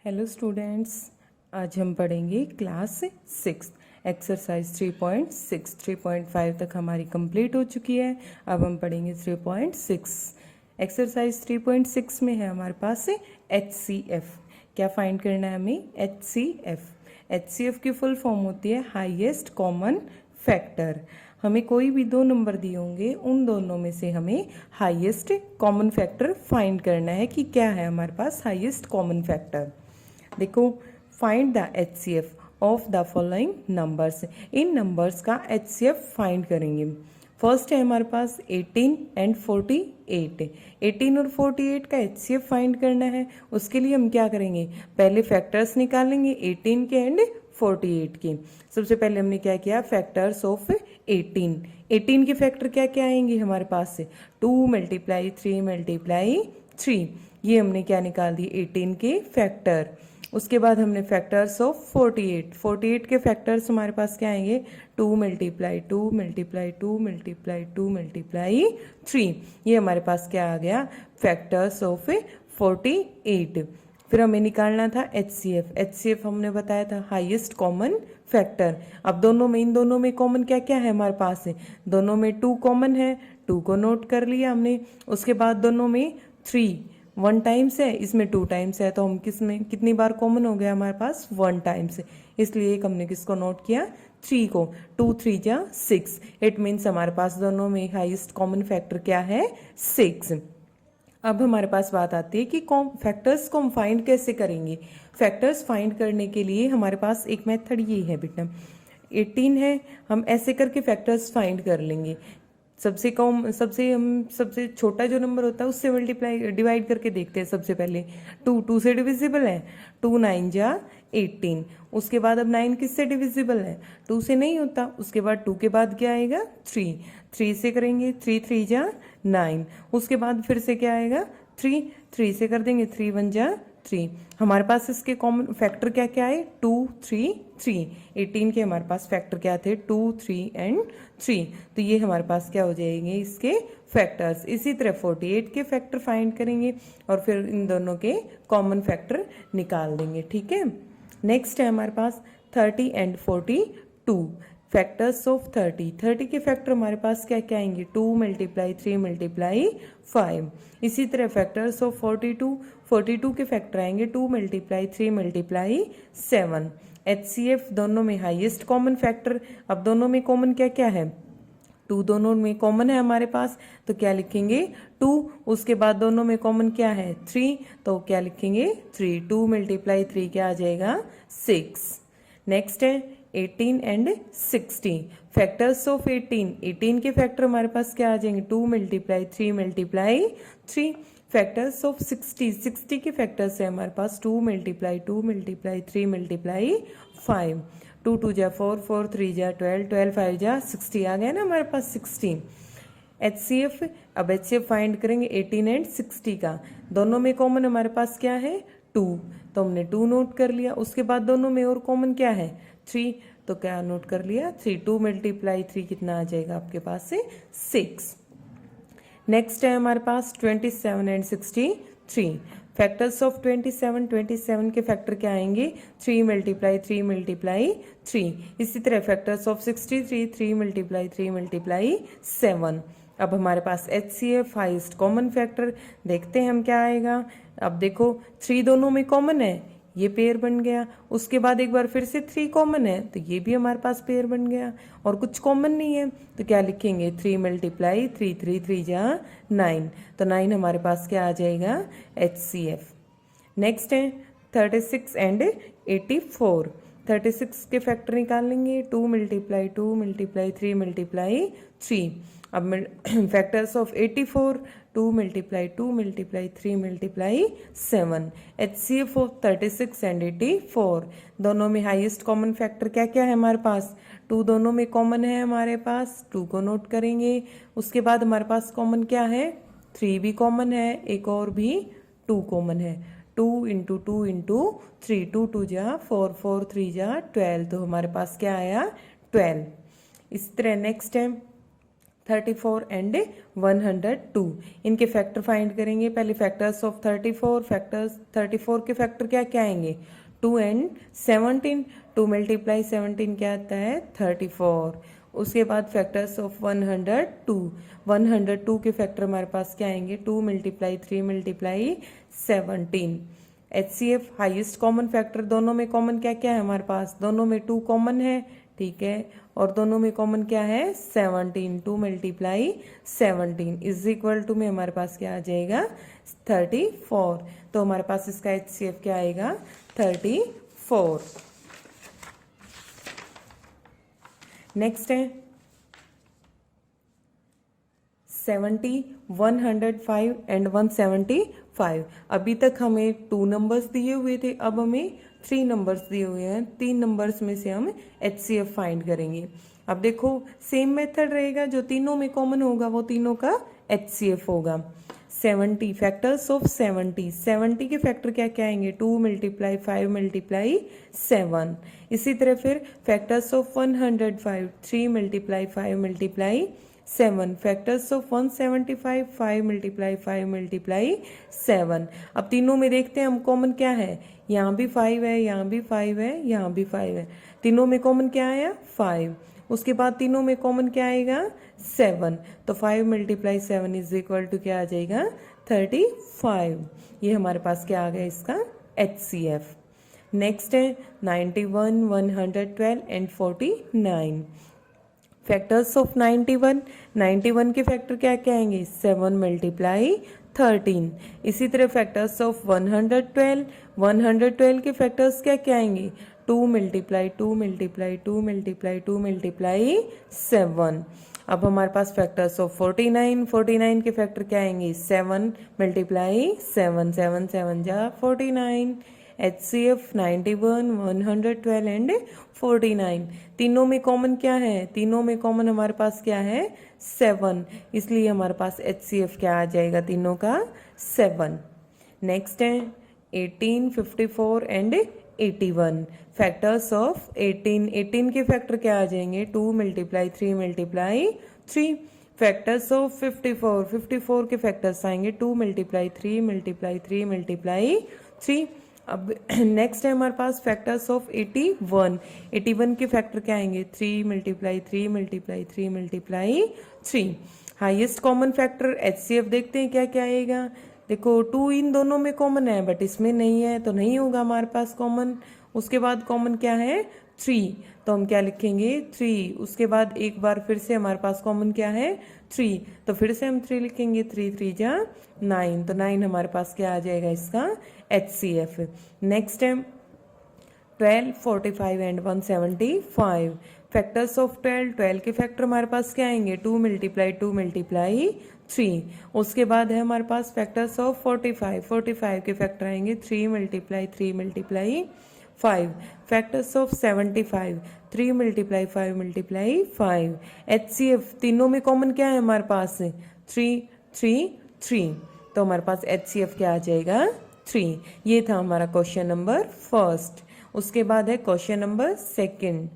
Hello students, आज हम पढ़ेंगे क्लास 6 एक्सरसाइज 3.6। 3.5 तक हमारी कंप्लीट हो चुकी है। अब हम पढ़ेंगे 3.6। एक्सरसाइज 3.6 में है हमारे पास HCF। क्या फाइंड करना है हमें? HCF की फुल फॉर्म होती है हाईएस्ट कॉमन फैक्टर। हमें कोई भी दो नंबर दिए होंगे, उन दोनों में से हमें हाईएस्ट कॉमन फैक्टर फाइंड करना है कि क्या है हमारे पास हाईएस्ट कॉमन फैक्टर। देखो, find the HCF of the following numbers. In numbers का HCF फाइंड करेंगे। फर्स्ट है हमारे पास 18 एंड 48। 18 और 48 का HCF फाइंड करना है। उसके लिए हम क्या करेंगे? पहले फैक्टर्स निकालेंगे 18 के एंड 48 के। सबसे पहले हमने क्या किया? फैक्टर्स ऑफ 18 के फैक्टर क्या क्या आएंगे हमारे पास से? 2 मल्टीप्लाई 3 मल्टीप्लाई 3। ये हमने क्या निकाल दिए? 18 के फैक्टर। उसके बाद हमने फैक्टर्स ऑफ 48 के फैक्टर्स हमारे पास क्या आएंगे? 2 मल्टीप्लाई 2 मल्टीप्लाई 2 मल्टीप्लाई 2 मल्टीप्लाई 3। ये हमारे पास क्या आ गया? Factors of 48। फिर हमें निकालना था HCF हमने बताया था हाईएस्ट कॉमन फैक्टर। अब दोनों में, इन दोनों में कॉमन क्या क्या है हमारे पास है? दोनों में 2 कॉमन है, 2 को नोट कर लिया हमने। उसके बाद दोनों में 3 1 टाइम्स है, इसमें 2 टाइम्स है, तो हम किस में कितनी बार कॉमन हो गया हमारे पास? 1 टाइम्स। इसलिए एक हमने किसको नोट किया? 3 को। 2 3 जा 6। इट मीन्स हमारे पास दोनों में हाईएस्ट कॉमन फैक्टर क्या है? 6। अब हमारे पास बात आती है कि फैक्टर्स को हम फाइंड कैसे करेंगे। फैक्टर्स फाइंड करने के लिए हमारे पास एक मेथड ये है बेटा। 18 है, हम ऐसे करके फैक्टर्स फाइंड कर लेंगे। सबसे छोटा जो नंबर होता है उससे मल्टीप्लाई डिवाइड करके देखते हैं। सबसे पहले 2 से डिविजिबल है, 2 9 जा 18। उसके बाद अब 9 किससे डिविजिबल है? 2 से नहीं होता। उसके बाद 2 के बाद क्या आएगा? 3 से करेंगे, 3 3 जा 9। उसके बाद फिर से क्या आएगा? 3 से कर देंगे, 3 1 जा 3। हमारे पास इसके कॉमन फैक्टर क्या क्या है? 2 3 3। 18 के हमारे पास फैक्टर क्या थे? 2 3 एंड 3। तो ये हमारे पास क्या हो जाएंगे? इसके फैक्टर्स। इसी तरह 48 के फैक्टर फाइंड करेंगे और फिर इन दोनों के कॉमन फैक्टर निकाल देंगे। ठीक है। नेक्स्ट है हमारे पास 30 एंड 42। फैक्टर्स ऑफ 30 के फैक्टर हमारे पास क्या क्या आएंगे? 2 मल्टीप्लाई 3 मल्टीप्लाई 5। इसी तरह फैक्टर्स ऑफ 42 के फैक्टर आएंगे 2 मल्टीप्लाई 3 मल्टीप्लाई 7। HCF दोनों में हाईएस्ट कॉमन फैक्टर। अब दोनों में कॉमन क्या क्या है? 2 दोनों में कॉमन है हमारे पास, तो क्या लिखेंगे? 2। उसके बाद दोनों में कॉमन क्या है? 3, तो क्या लिखेंगे? 3। 2 मल्टीप्लाई 3 क्या आ जाएगा? 6। नेक्स्ट है 18 एंड 60। फैक्टर्स ऑफ 18 के फैक्टर हमारे पास क्या आ जाएंगे? 2 मल्टीप्लाई 3 मल्टीप्लाई 3। फैक्टर्स ऑफ 60 के फैक्टर्स है हमारे पास 2 मल्टीप्लाई 2 मल्टीप्लाई 3 मल्टीप्लाई 5। 2 2 जा 4 4 3 जा 12 12 5 जा 60 आ गया ना हमारे पास 60। HCF, अब HCF फाइंड करेंगे 18 एंड 60 का। दोनों में कॉमन हमारे पास क्या है? 2, तो हमने 2 नोट कर लिया। उसके बाद दोनों में और कॉमन क्या है? 3, तो क्या नोट कर लिया? 3। 2 मल्टीप्लाई 3 कितना आ जाएगा आपके पास से? 6। नेक्स्ट है हमारे पास 27 एंड 63। फैक्टर्स ऑफ 27 के फैक्टर क्या आएंगे? 3 मल्टीप्लाई 3 मल्टीप्लाई 3। इसी तरह फैक्टर्स ऑफ 63 3 मल्टीप्लाई 3 मल्टीप्लाई 7। अब हमारे पास HCF हाईएस्ट कॉमन फैक्टर देखते हैं हम क्या आएगा। अब देखो 3 दोनों में कॉमन है, ये पेयर बन गया। उसके बाद एक बार फिर से 3 कॉमन है, तो ये भी हमारे पास पेयर बन गया। और कुछ कॉमन नहीं है, तो क्या लिखेंगे? 3 मल्टीप्लाई 3 3 3 जा 9, तो 9 हमारे पास क्या आ जाएगा? HCF। नेक्स्ट है 36 एंड 84। 36 के फैक्टर निकाल लेंगे 2 मल्टीप्लाई 2 मल्टीप्लाई 3 मल्टीप्लाई 3। अब factors of 84 2 multiply 2 multiply 3 multiply 7। HCF of 36 and 84। दोनों में हाईएस्ट कॉमन फैक्टर क्या क्या है हमारे पास? 2 दोनों में कॉमन है हमारे पास, 2 को नोट करेंगे। उसके बाद हमारे पास कॉमन क्या है? 3 भी कॉमन है, एक और भी 2 कॉमन है। 2 इंटू 2 इंटू 3, 2 2 जा 4 4 3 जा 12, तो हमारे पास क्या आया? 12। इस तरह नेक्स्ट है 34 एंड 102। इनके फैक्टर फाइंड करेंगे। पहले फैक्टर्स ऑफ 34, फैक्टर्स 34 के फैक्टर क्या क्या आएंगे, 2 एंड 17। 2 मल्टीप्लाई 17 क्या आता है, 34। उसके बाद फैक्टर्स ऑफ 102, 102 के फैक्टर हमारे पास क्या आएंगे, 2 multiply 3 multiply 17। HCF highest common factor, दोनों में कॉमन क्या क्या है हमारे पास, दोनों में 2 कॉमन है, ठीक है, और दोनों में कॉमन क्या है, 17। 2 मल्टीप्लाई 17 इज इक्वल टू में हमारे पास क्या आ जाएगा, 34। तो हमारे पास इसका HCF क्या आएगा, 34। नेक्स्ट है 70, 105 एंड 175। अभी तक हमें 2 नंबर्स दिए हुए थे, अब हमें 3 नंबर्स दिए हुए हैं। 3 नंबर्स में से हम HCF फाइंड करेंगे। अब देखो सेम मेथड रहेगा, जो तीनों में कॉमन होगा वो तीनों का HCF होगा। 70 फैक्टर्स ऑफ 70, 70 के फैक्टर क्या क्या आएंगे, 2 मल्टीप्लाई 5 मल्टीप्लाई 7। इसी तरह फिर factors of 105, 3 multiply 5 multiply 7। Factors of 175, 5 multiply 5 multiply 7। अब तीनों में देखते हैं हम कॉमन क्या है, यहाँ भी 5 है, यहाँ भी 5 है, यहाँ भी 5 है। तीनों में कॉमन क्या आया, 5। उसके बाद तीनों में कॉमन क्या आएगा, 7। तो 5 मल्टीप्लाई 7 इज इक्वल टू क्या आ जाएगा, 35। ये हमारे पास क्या आ गया इसका HCF। नेक्स्ट है 91, 112 एंड 49। फैक्टर्स ऑफ 91, 91 के फैक्टर क्या क्या आएंगे, 7 मल्टीप्लाई 13। इसी तरह फैक्टर्स ऑफ 112, 112 के फैक्टर्स क्या क्या आएंगे, 2 मल्टीप्लाई 2 मल्टीप्लाई 2 मल्टीप्लाई 2 मल्टीप्लाई 7। अब हमारे पास फैक्टर्स ऑफ 49, 49 के फैक्टर क्या आएंगे, 7 मल्टीप्लाई 7, 7 7 जा 49। HCF 91, 112 and 49। तीनों में कॉमन क्या है, तीनों में कॉमन हमारे पास क्या है, 7। इसलिए हमारे पास HCF क्या आ जाएगा, तीनों का 7। नेक्स्ट है 18, 54 एंड 81। फैक्टर्स ऑफ 18, 18 के फैक्टर क्या आ जाएंगे, 2 मल्टीप्लाई 3 मल्टीप्लाई 3। फैक्टर्स ऑफ 54, 54 के फैक्टर्स आएंगे 2 मल्टीप्लाई 3 मल्टीप्लाई 3 मल्टीप्लाई 3। अब नेक्स्ट है हमारे पास फैक्टर्स ऑफ 81, 81 के फैक्टर क्या आएंगे, 3 multiply 3 multiply 3 multiply 3। Highest common factor HCF देखते हैं क्या क्या आएगा। देखो 2 इन दोनों में कॉमन है, बट इसमें नहीं है तो नहीं होगा हमारे पास कॉमन। उसके बाद कॉमन क्या है, 3, तो हम क्या लिखेंगे, 3। उसके बाद एक बार फिर से हमारे पास कॉमन क्या है, 3, तो फिर से हम 3 लिखेंगे, 3 3 जा 9, तो 9 हमारे पास क्या आ जाएगा इसका HCF। नेक्स्ट है 12, 45 एंड 175। फैक्टर्स ऑफ 12, 12 के फैक्टर हमारे पास क्या आएंगे, 2 मल्टीप्लाई 2 मल्टीप्लाई 3। उसके बाद है हमारे पास फैक्टर्स ऑफ 45, 45 के फैक्टर आएंगे 3 multiply 3 multiply 5। Factors of 75, 3 multiply 5 multiply 5। HCF तीनों में कॉमन क्या है हमारे पास, 3 3 3, तो हमारे पास HCF क्या आ जाएगा, 3। ये था हमारा क्वेश्चन नंबर फर्स्ट। उसके बाद है question number second,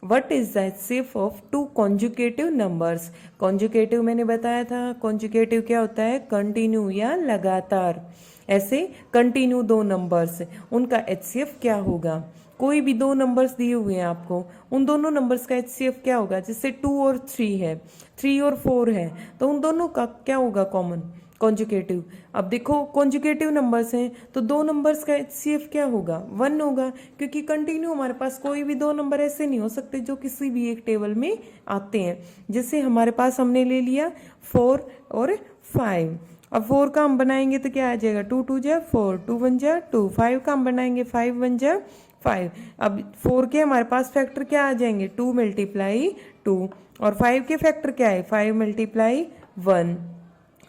what is the HCF of 2 conjugative numbers. Conjugative मैंने बताया था, कॉन्जुगेटिव क्या होता है, कंटिन्यू या लगातार। ऐसे कंटिन्यू 2 नंबर्स, उनका HCF क्या होगा। कोई भी 2 नंबर्स दिए हुए हैं आपको, उन दोनों नंबर्स का HCF क्या होगा। जैसे 2 और 3 है, 3 और 4 है, तो उन दोनों का क्या होगा, कॉमन, कॉन्जुगेटिव। अब देखो कॉन्जुगेटिव नंबर्स हैं तो 2 नंबर्स का HCF क्या होगा, 1 होगा, क्योंकि कंटिन्यू हमारे पास कोई भी 2 नंबर ऐसे नहीं हो सकते जो किसी भी एक टेबल में आते हैं। जैसे हमारे पास हमने ले लिया 4 और 5। अब 4 का हम बनाएंगे तो क्या आ जाएगा, 2 2 जा 4, 2 1 जा 2। 5 का हम बनाएंगे 5 1 जा 5। अब 4 के हमारे पास फैक्टर क्या आ जाएंगे, 2 मल्टीप्लाई 2, और 5 के फैक्टर क्या है, 5 मल्टीप्लाई 1।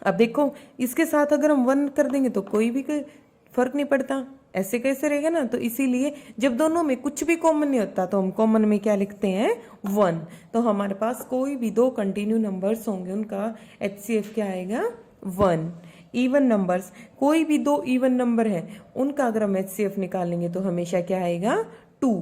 अब देखो इसके साथ अगर हम 1 कर देंगे तो कोई भी फर्क नहीं पड़ता, ऐसे कैसे रहेगा ना। तो इसीलिए जब दोनों में कुछ भी कॉमन नहीं होता तो हम कॉमन में क्या लिखते हैं, 1। तो हमारे पास कोई भी 2 कंटिन्यू नंबर्स होंगे उनका HCF क्या आएगा, 1। इवन नंबर्स, कोई भी 2 इवन नंबर है उनका अगर हम HCF निकालेंगे तो हमेशा क्या आएगा, 2।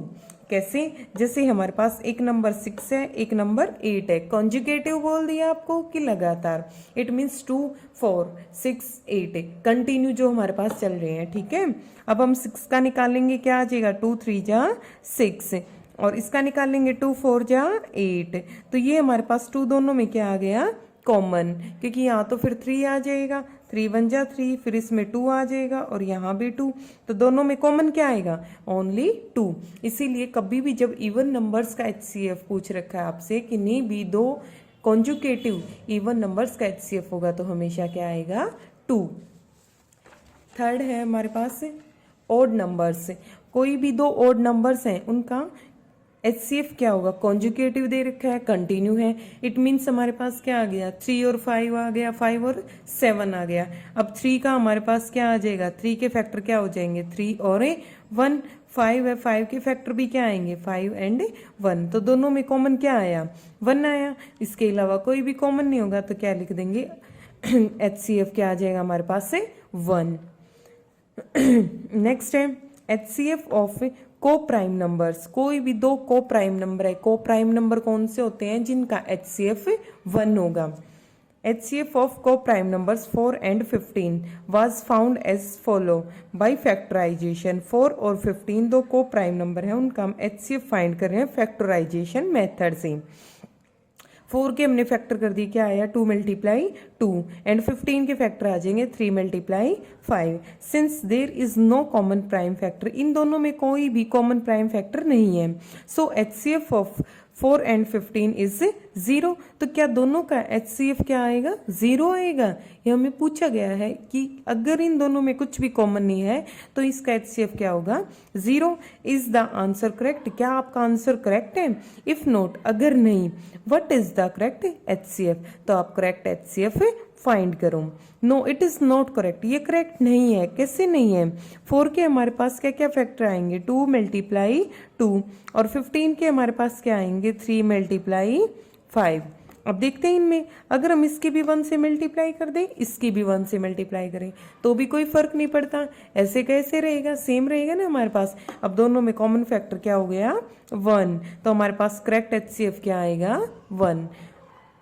कैसे, जैसे हमारे पास एक नंबर 6 है, एक नंबर 8 है, कॉन्जुगेटिव बोल दिया आपको कि लगातार, इट मीन्स 2 4 6 8 कंटिन्यू जो हमारे पास चल रहे हैं, ठीक है। अब हम 6 का निकालेंगे, क्या आ जाएगा, 2 3 जा 6, और इसका निकालेंगे 2 4 जा 8, तो ये हमारे पास 2 दोनों में क्या आ गया, कॉमन, क्योंकि यहाँ तो फिर 3 आ जाएगा, 3 1 जा 3, फिर इसमें 2 आ जाएगा और यहाँ भी 2, तो दोनों में कॉमन क्या आएगा, ओनली 2। इसीलिए कभी भी जब इवन नंबर्स का HCF पूछ रखा है आपसे, कि नहीं भी दो कॉन्जुगेटिव इवन नंबर्स का HCF होगा, तो हमेशा क्या आएगा, 2। थर्ड है हमारे पास ओड नंबर्स, कोई भी दो ओड नंबर्स हैं उनका HCF क्या होगा, कॉन्जुगेटिव दे रखा है, कंटिन्यू है, इट मीन्स हमारे पास क्या आ गया, 3 और 5 आ गया, 5 और 7 आ गया। अब 3 का हमारे पास क्या आ जाएगा, 3 के फैक्टर क्या हो जाएंगे, 3 और 1, 5 है, 5 के फैक्टर भी क्या आएंगे, 5 एंड 1, तो दोनों में कॉमन क्या आया, 1 आया, इसके अलावा कोई भी कॉमन नहीं होगा, तो क्या लिख देंगे HCF क्या आ जाएगा हमारे पास से 1। नेक्स्ट है HCF ऑफ को प्राइम नंबर्स, कोई भी दो को प्राइम नंबर है, को प्राइम नंबर कौन से होते हैं, जिनका HCF 1 होगा। HCF ऑफ को prime numbers 4 and 15 was found as follow by factorization। 4 और 15 दो को प्राइम नंबर है, उनका हम HCF फाइंड कर रहे हैं फैक्टराइजेशन मेथड से। 4 के हमने फैक्टर कर दिए, क्या आया, 2 मल्टीप्लाई 2, एंड 15 के फैक्टर आ जाएंगे 3 multiply 5। Since there is no common prime factor, इन दोनों में कोई भी कॉमन प्राइम फैक्टर नहीं है, so HCF of 4 and 15 is 0। तो क्या दोनों का HCF क्या आएगा, 0 आएगा। ये हमें पूछा गया है कि अगर इन दोनों में कुछ भी कॉमन नहीं है तो इसका HCF क्या होगा, 0। इज द आंसर करेक्ट, क्या आपका आंसर करेक्ट है, इफ नॉट, अगर नहीं, what is the correct HCF, तो आप करेक्ट HCF फाइंड करो। No it is not correct, ये करेक्ट नहीं है, कैसे नहीं है, 4 के हमारे पास क्या क्या फैक्टर आएंगे, 2 मल्टीप्लाई 2, और 15 के हमारे पास क्या आएंगे, 3 मल्टीप्लाई 5। अब देखते हैं इनमें, अगर हम इसके भी 1 से मल्टीप्लाई कर दें, इसकी भी 1 से मल्टीप्लाई करें, तो भी कोई फर्क नहीं पड़ता, ऐसे कैसे रहेगा, सेम रहेगा ना हमारे पास। अब दोनों में कॉमन फैक्टर क्या हो गया, 1, तो हमारे पास करेक्ट HCF क्या आएगा, 1।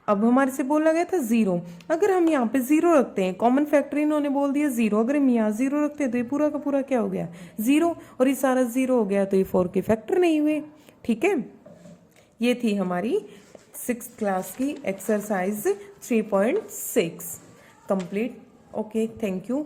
अब हमारे से बोला गया था 0, अगर हम यहाँ पे 0 रखते हैं, कॉमन फैक्टर इन्होंने बोल दिया 0, अगर हम यहाँ 0 रखते हैं तो ये पूरा का पूरा क्या हो गया, 0, और ये सारा 0 हो गया, तो ये 4 के फैक्टर नहीं हुए, ठीक है। ये थी हमारी 6th क्लास की exercise 3.6 complete. Okay, thank you.